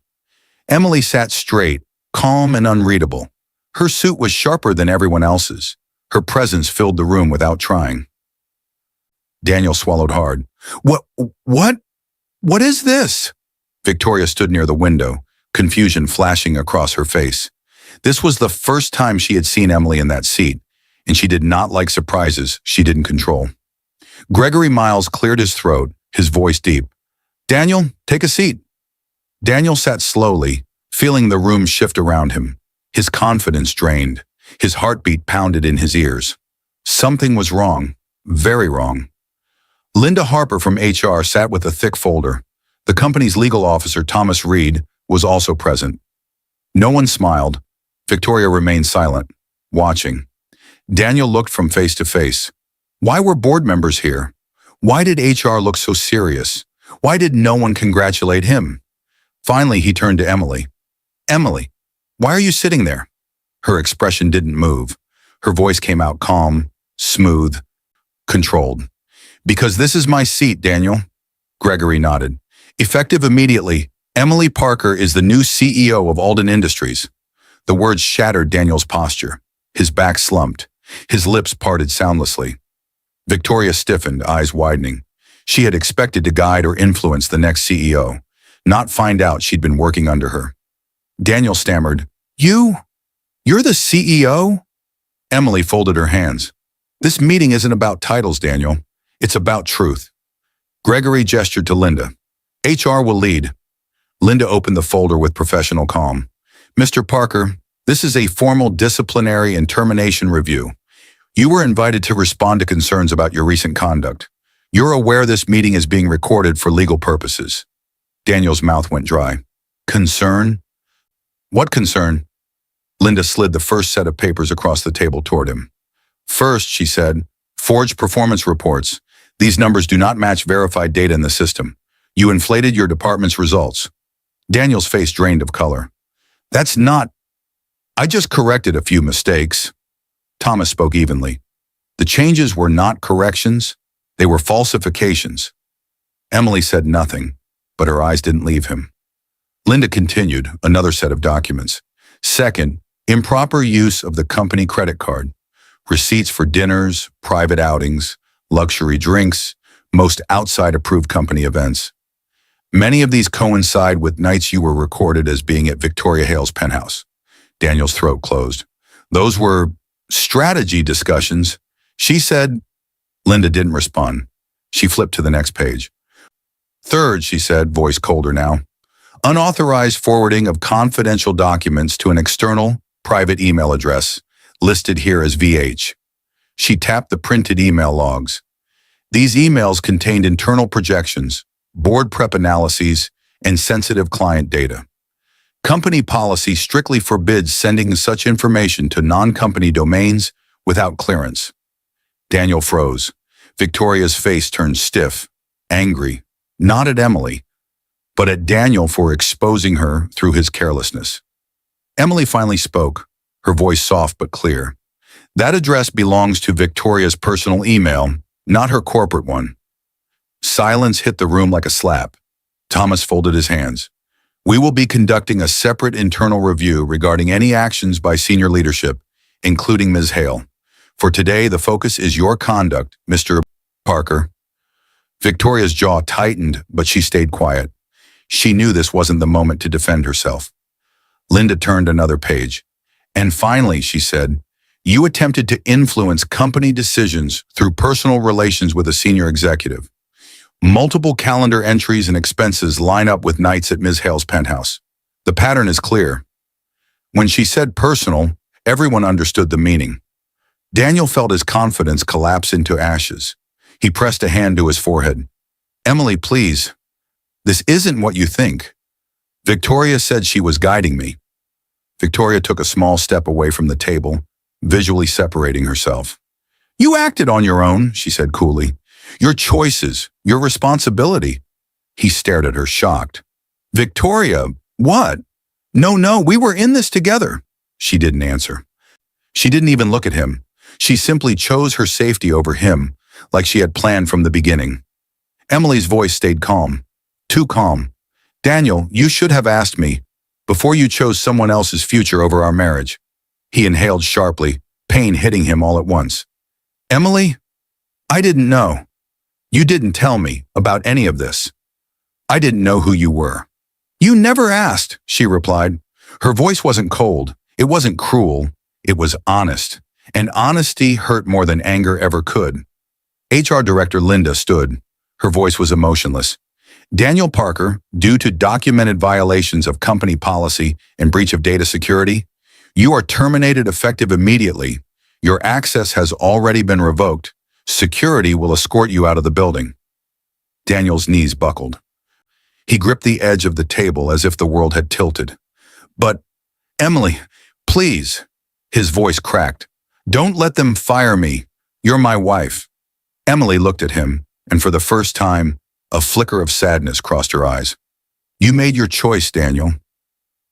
Emily sat straight, calm and unreadable. Her suit was sharper than everyone else's. Her presence filled the room without trying. Daniel swallowed hard. What is this? Victoria stood near the window, confusion flashing across her face. This was the first time she had seen Emily in that seat, and she did not like surprises she didn't control. Gregory Miles cleared his throat, his voice deep. Daniel, take a seat. Daniel sat slowly, feeling the room shift around him. His confidence drained. His heartbeat pounded in his ears. Something was wrong, very wrong. Linda Harper from HR sat with a thick folder. The company's legal officer, Thomas Reed, was also present. No one smiled. Victoria remained silent, watching. Daniel looked from face to face. Why were board members here? Why did HR look so serious? Why did no one congratulate him? Finally, he turned to Emily. Emily, why are you sitting there? Her expression didn't move. Her voice came out calm, smooth, controlled. Because this is my seat, Daniel. Gregory nodded. Effective immediately, Emily Parker is the new CEO of Alden Industries. The words shattered Daniel's posture. His back slumped. His lips parted soundlessly. Victoria stiffened, eyes widening. She had expected to guide or influence the next CEO, not find out she'd been working under her. Daniel stammered, You're the CEO? Emily folded her hands. This meeting isn't about titles, Daniel. It's about truth. Gregory gestured to Linda. HR will lead. Linda opened the folder with professional calm. Mr. Parker, this is a formal disciplinary and termination review. You were invited to respond to concerns about your recent conduct. You're aware this meeting is being recorded for legal purposes. Daniel's mouth went dry. Concern? What concern? Linda slid the first set of papers across the table toward him. First, she said, forged performance reports. These numbers do not match verified data in the system. You inflated your department's results. Daniel's face drained of color. That's not... I just corrected a few mistakes. Thomas spoke evenly. The changes were not corrections. They were falsifications. Emily said nothing, but her eyes didn't leave him. Linda continued, another set of documents. Second, improper use of the company credit card. Receipts for dinners, private outings, luxury drinks, most outside-approved company events. Many of these coincide with nights you were recorded as being at Victoria Hale's penthouse. Daniel's throat closed. Those were strategy discussions. She said... Linda didn't respond. She flipped to the next page. Third, she said, voice colder now, unauthorized forwarding of confidential documents to an external, private email address, listed here as VH. She tapped the printed email logs. These emails contained internal projections, board prep analyses, and sensitive client data. Company policy strictly forbids sending such information to non-company domains without clearance. Daniel froze. Victoria's face turned stiff, angry, not at Emily, but at Daniel for exposing her through his carelessness. Emily finally spoke, her voice soft but clear. That address belongs to Victoria's personal email, not her corporate one. Silence hit the room like a slap. Thomas folded his hands. We will be conducting a separate internal review regarding any actions by senior leadership, including Ms. Hale. For today, the focus is your conduct, Mr. Parker. Victoria's jaw tightened, but she stayed quiet. She knew this wasn't the moment to defend herself. Linda turned another page. And finally, she said, you attempted to influence company decisions through personal relations with a senior executive. Multiple calendar entries and expenses line up with nights at Ms. Hale's penthouse. The pattern is clear. When she said personal, everyone understood the meaning. Daniel felt his confidence collapse into ashes. He pressed a hand to his forehead. Emily, please. This isn't what you think. Victoria said she was guiding me. Victoria took a small step away from the table, visually separating herself. You acted on your own, she said coolly. Your choices, your responsibility. He stared at her, shocked. Victoria, what? No, we were in this together. She didn't answer. She didn't even look at him. She simply chose her safety over him, like she had planned from the beginning. Emily's voice stayed calm. Too calm. Daniel, you should have asked me, before you chose someone else's future over our marriage. He inhaled sharply, pain hitting him all at once. Emily? I didn't know. You didn't tell me about any of this. I didn't know who you were. You never asked, she replied. Her voice wasn't cold. It wasn't cruel. It was honest. And honesty hurt more than anger ever could. HR Director Linda stood. Her voice was emotionless. Daniel Parker, due to documented violations of company policy and breach of data security, you are terminated effective immediately. Your access has already been revoked. Security will escort you out of the building. Daniel's knees buckled. He gripped the edge of the table as if the world had tilted. But, Emily, please. His voice cracked. Don't let them fire me. You're my wife. Emily looked at him, and for the first time, a flicker of sadness crossed her eyes. You made your choice, Daniel.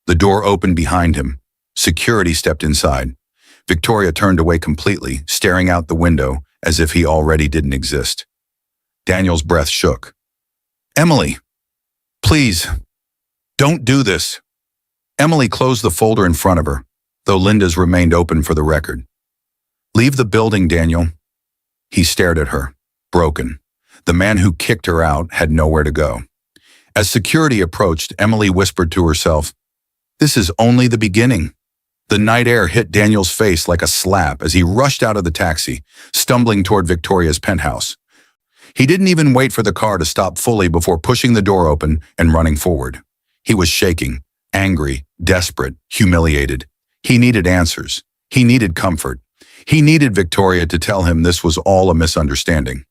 The door opened behind him. Security stepped inside. Victoria turned away completely, staring out the window as if he already didn't exist. Daniel's breath shook. Emily, please, don't do this. Emily closed the folder in front of her, though Linda's remained open for the record. Leave the building, Daniel. He stared at her, broken. The man who kicked her out had nowhere to go. As security approached, Emily whispered to herself, This is only the beginning. The night air hit Daniel's face like a slap as he rushed out of the taxi, stumbling toward Victoria's penthouse. He didn't even wait for the car to stop fully before pushing the door open and running forward. He was shaking, angry, desperate, humiliated. He needed answers. He needed comfort. He needed Victoria to tell him this was all a misunderstanding.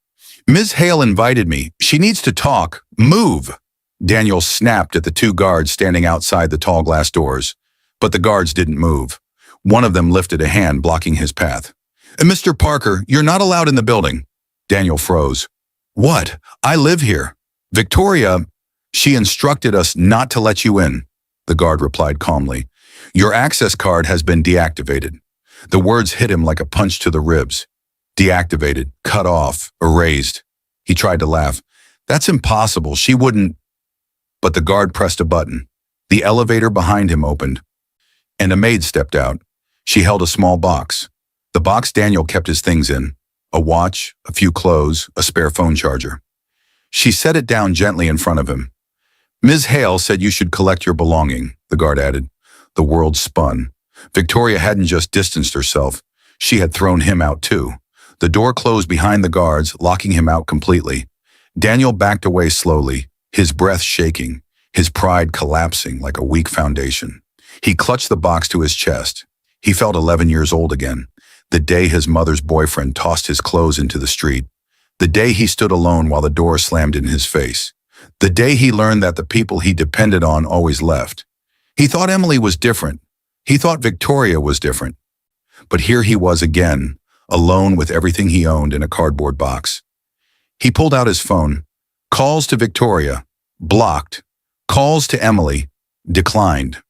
Ms. Hale invited me. She needs to talk. Move! Daniel snapped at the two guards standing outside the tall glass doors. But the guards didn't move. One of them lifted a hand, blocking his path. Mr. Parker, you're not allowed in the building. Daniel froze. What? I live here. Victoria, she instructed us not to let you in. The guard replied calmly. Your access card has been deactivated. The words hit him like a punch to the ribs. Deactivated, cut off, erased. He tried to laugh. That's impossible. She wouldn't. But the guard pressed a button. The elevator behind him opened, and a maid stepped out. She held a small box. The box Daniel kept his things in. A watch, a few clothes, a spare phone charger. She set it down gently in front of him. Ms. Hale said you should collect your belonging, the guard added. The world spun. Victoria hadn't just distanced herself. She had thrown him out too. The door closed behind the guards, locking him out completely. Daniel backed away slowly, his breath shaking, his pride collapsing like a weak foundation. He clutched the box to his chest. He felt 11 years old again, the day his mother's boyfriend tossed his clothes into the street, the day he stood alone while the door slammed in his face, the day he learned that the people he depended on always left. He thought Emily was different. He thought Victoria was different. But here he was again, alone with everything he owned in a cardboard box. He pulled out his phone. Calls to Victoria, blocked. Calls to Emily, declined.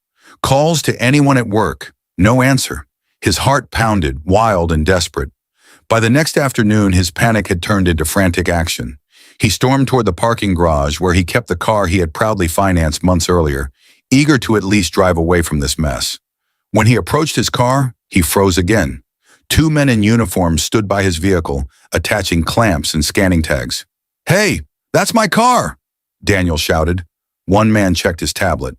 Calls to anyone at work, no answer. His heart pounded, wild and desperate. By the next afternoon, his panic had turned into frantic action. He stormed toward the parking garage where he kept the car he had proudly financed months earlier, eager to at least drive away from this mess. When he approached his car, he froze again. Two men in uniform stood by his vehicle, attaching clamps and scanning tags. Hey, that's my car, Daniel shouted. One man checked his tablet.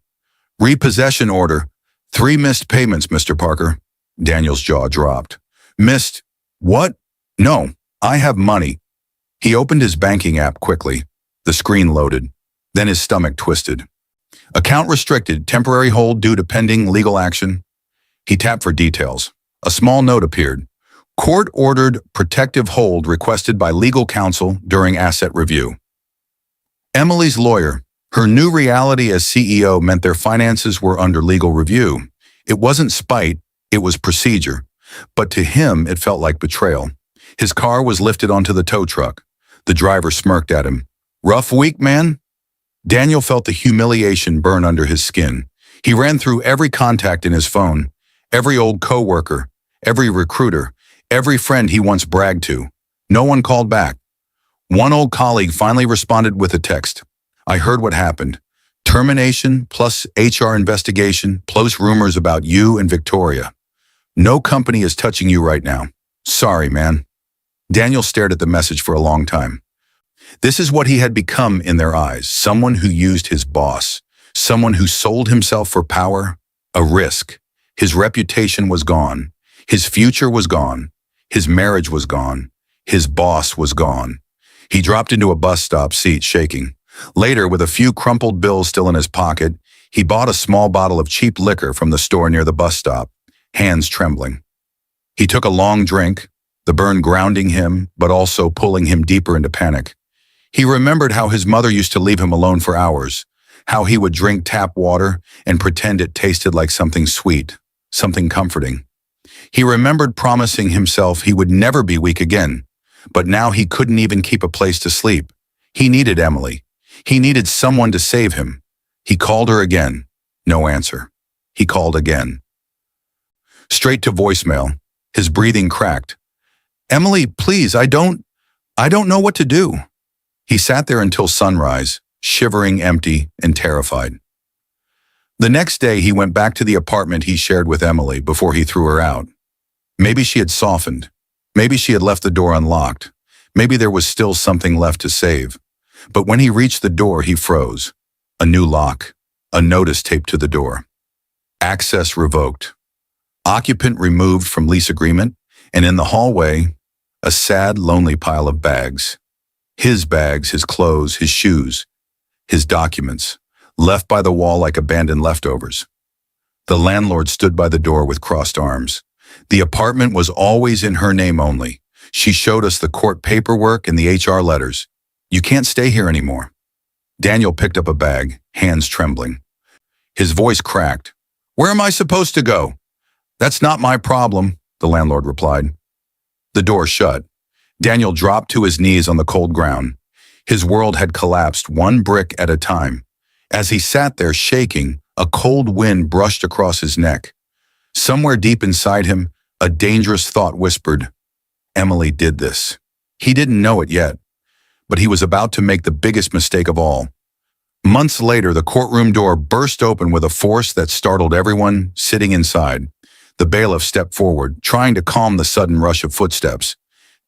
Repossession order. 3 missed payments, Mr. Parker. Daniel's jaw dropped. Missed? What? No, I have money. He opened his banking app quickly. The screen loaded. Then his stomach twisted. Account restricted, temporary hold due to pending legal action. He tapped for details. A small note appeared. Court-ordered protective hold requested by legal counsel during asset review. Emily's lawyer, Her new reality as CEO meant their finances were under legal review. It wasn't spite, it was procedure. But to him, it felt like betrayal. His car was lifted onto the tow truck. The driver smirked at him. "Rough week, man?" Daniel felt the humiliation burn under his skin. He ran through every contact in his phone, every old coworker, every recruiter, every friend he once bragged to. No one called back. One old colleague finally responded with a text. "I heard what happened. Termination plus HR investigation plus rumors about you and Victoria. No company is touching you right now. Sorry, man." Daniel stared at the message for a long time. This is what he had become in their eyes, someone who used his boss, someone who sold himself for power, a risk. His reputation was gone. His future was gone. His marriage was gone. His boss was gone. He dropped into a bus stop seat, shaking. Later, with a few crumpled bills still in his pocket, he bought a small bottle of cheap liquor from the store near the bus stop, hands trembling. He took a long drink, the burn grounding him, but also pulling him deeper into panic. He remembered how his mother used to leave him alone for hours, how he would drink tap water and pretend it tasted like something sweet, something comforting. He remembered promising himself he would never be weak again, but now he couldn't even keep a place to sleep. He needed Emily. He needed someone to save him. He called her again. No answer. He called again. Straight to voicemail. His breathing cracked. "Emily, please, I don't know what to do." He sat there until sunrise, shivering, empty, and terrified. The next day, he went back to the apartment he shared with Emily before he threw her out. Maybe she had softened. Maybe she had left the door unlocked. Maybe there was still something left to save. But when he reached the door, he froze. A new lock. A notice taped to the door. Access revoked. Occupant removed from lease agreement, and in the hallway, a sad, lonely pile of bags. His bags, his clothes, his shoes, his documents, left by the wall like abandoned leftovers. The landlord stood by the door with crossed arms. The apartment was always in her name only. She showed us the court paperwork and the HR letters. "You can't stay here anymore." Daniel picked up a bag, hands trembling. His voice cracked. "Where am I supposed to go?" "That's not my problem," the landlord replied. The door shut. Daniel dropped to his knees on the cold ground. His world had collapsed one brick at a time. As he sat there shaking, a cold wind brushed across his neck. Somewhere deep inside him, a dangerous thought whispered, "Emily did this." He didn't know it yet, but he was about to make the biggest mistake of all. Months later, the courtroom door burst open with a force that startled everyone sitting inside. The bailiff stepped forward, trying to calm the sudden rush of footsteps.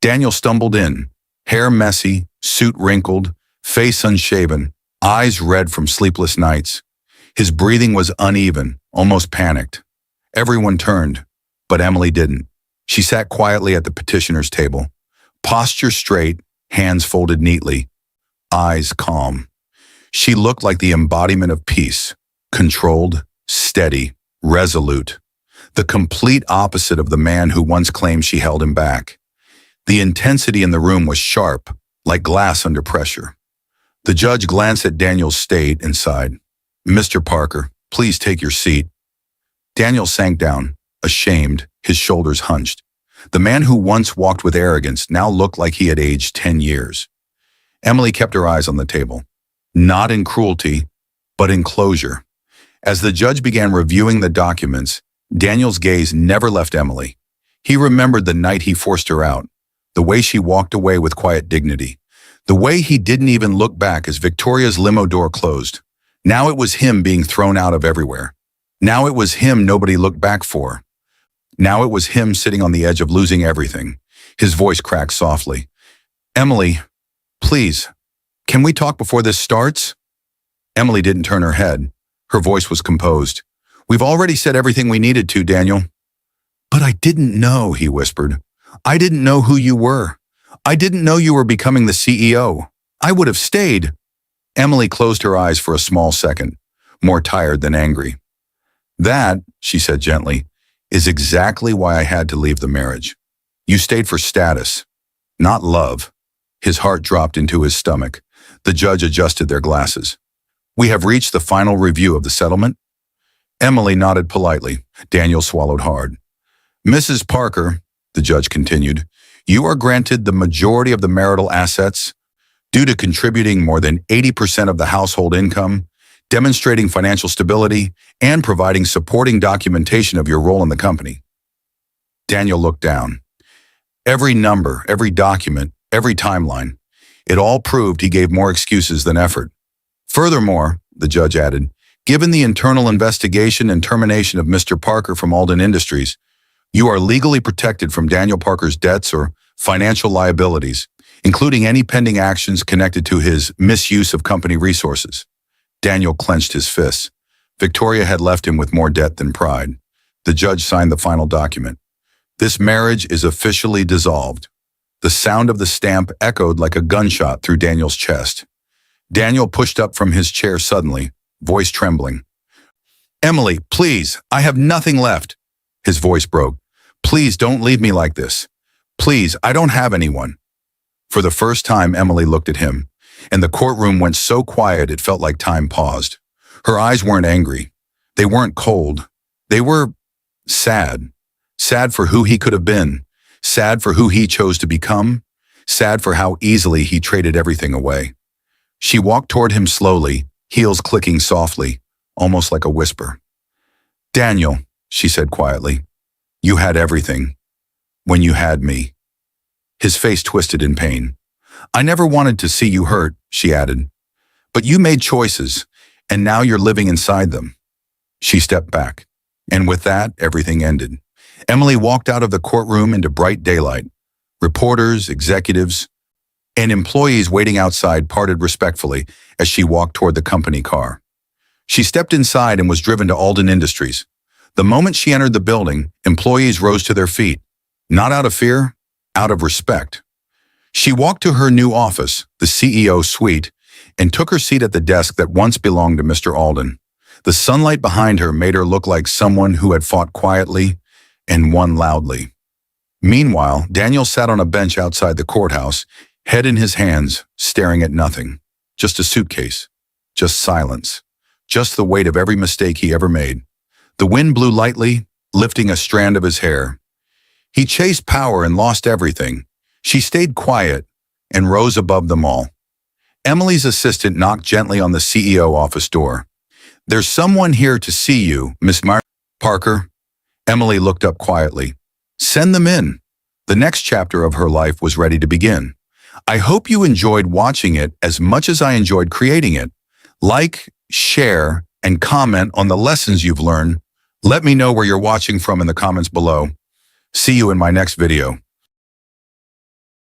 Daniel stumbled in, hair messy, suit wrinkled, face unshaven, eyes red from sleepless nights. His breathing was uneven, almost panicked. Everyone turned, but Emily didn't. She sat quietly at the petitioner's table, posture straight, hands folded neatly, eyes calm. She looked like the embodiment of peace, controlled, steady, resolute. The complete opposite of the man who once claimed she held him back. The intensity in the room was sharp, like glass under pressure. The judge glanced at Daniel's state and sighed. "Mr. Parker, please take your seat." Daniel sank down, ashamed, his shoulders hunched. The man who once walked with arrogance now looked like he had aged 10 years. Emily kept her eyes on the table, not in cruelty, but in closure. As the judge began reviewing the documents, Daniel's gaze never left Emily. He remembered the night he forced her out, the way she walked away with quiet dignity, the way he didn't even look back as Victoria's limo door closed. Now it was him being thrown out of everywhere. Now it was him nobody looked back for. Now it was him sitting on the edge of losing everything. His voice cracked softly. "Emily, please, can we talk before this starts?" Emily didn't turn her head. Her voice was composed. "We've already said everything we needed to, Daniel." "But I didn't know," he whispered. "I didn't know who you were. I didn't know you were becoming the CEO. I would have stayed." Emily closed her eyes for a small second, more tired than angry. "That," she said gently, "is exactly why I had to leave the marriage. You stayed for status, not love." His heart dropped into his stomach. The judge adjusted their glasses. We have reached the final review of the settlement. Emily nodded politely. Daniel swallowed hard. Mrs. Parker, the judge continued, you are granted the majority of the marital assets due to contributing more than 80% of the household income, demonstrating financial stability, and providing supporting documentation of your role in the company. Daniel looked down. Every number, every document, every timeline, it all proved he gave more excuses than effort. Furthermore, the judge added, given the internal investigation and termination of Mr. Parker from Alden Industries, you are legally protected from Daniel Parker's debts or financial liabilities, including any pending actions connected to his misuse of company resources. Daniel clenched his fists. Victoria had left him with more debt than pride. The judge signed the final document. This marriage is officially dissolved. The sound of the stamp echoed like a gunshot through Daniel's chest. Daniel pushed up from his chair suddenly, voice trembling. Emily, please, I have nothing left. His voice broke. Please don't leave me like this. Please, I don't have anyone. For the first time, Emily looked at him, and the courtroom went so quiet it felt like time paused. Her eyes weren't angry. They weren't cold. They were sad. Sad for who he could have been. Sad for who he chose to become. Sad for how easily he traded everything away. She walked toward him slowly, heels clicking softly, almost like a whisper. Daniel, she said quietly, you had everything when you had me. His face twisted in pain. I never wanted to see you hurt, she added. But you made choices, and now you're living inside them. She stepped back, and with that, everything ended. Emily walked out of the courtroom into bright daylight. Reporters, executives, and employees waiting outside parted respectfully as she walked toward the company car. She stepped inside and was driven to Alden Industries. The moment she entered the building, employees rose to their feet, not out of fear, out of respect. She walked to her new office, the CEO suite, and took her seat at the desk that once belonged to Mr. Alden. The sunlight behind her made her look like someone who had fought quietly and won loudly. Meanwhile, Daniel sat on a bench outside the courthouse, head in his hands, staring at nothing. Just a suitcase. Just silence. Just the weight of every mistake he ever made. The wind blew lightly, lifting a strand of his hair. He chased power and lost everything. She stayed quiet and rose above them all. Emily's assistant knocked gently on the CEO office door. There's someone here to see you, Miss Parker. Emily looked up quietly. Send them in. The next chapter of her life was ready to begin. I hope you enjoyed watching it as much as I enjoyed creating it. Like, share, and comment on the lessons you've learned. Let me know where you're watching from in the comments below. See you in my next video.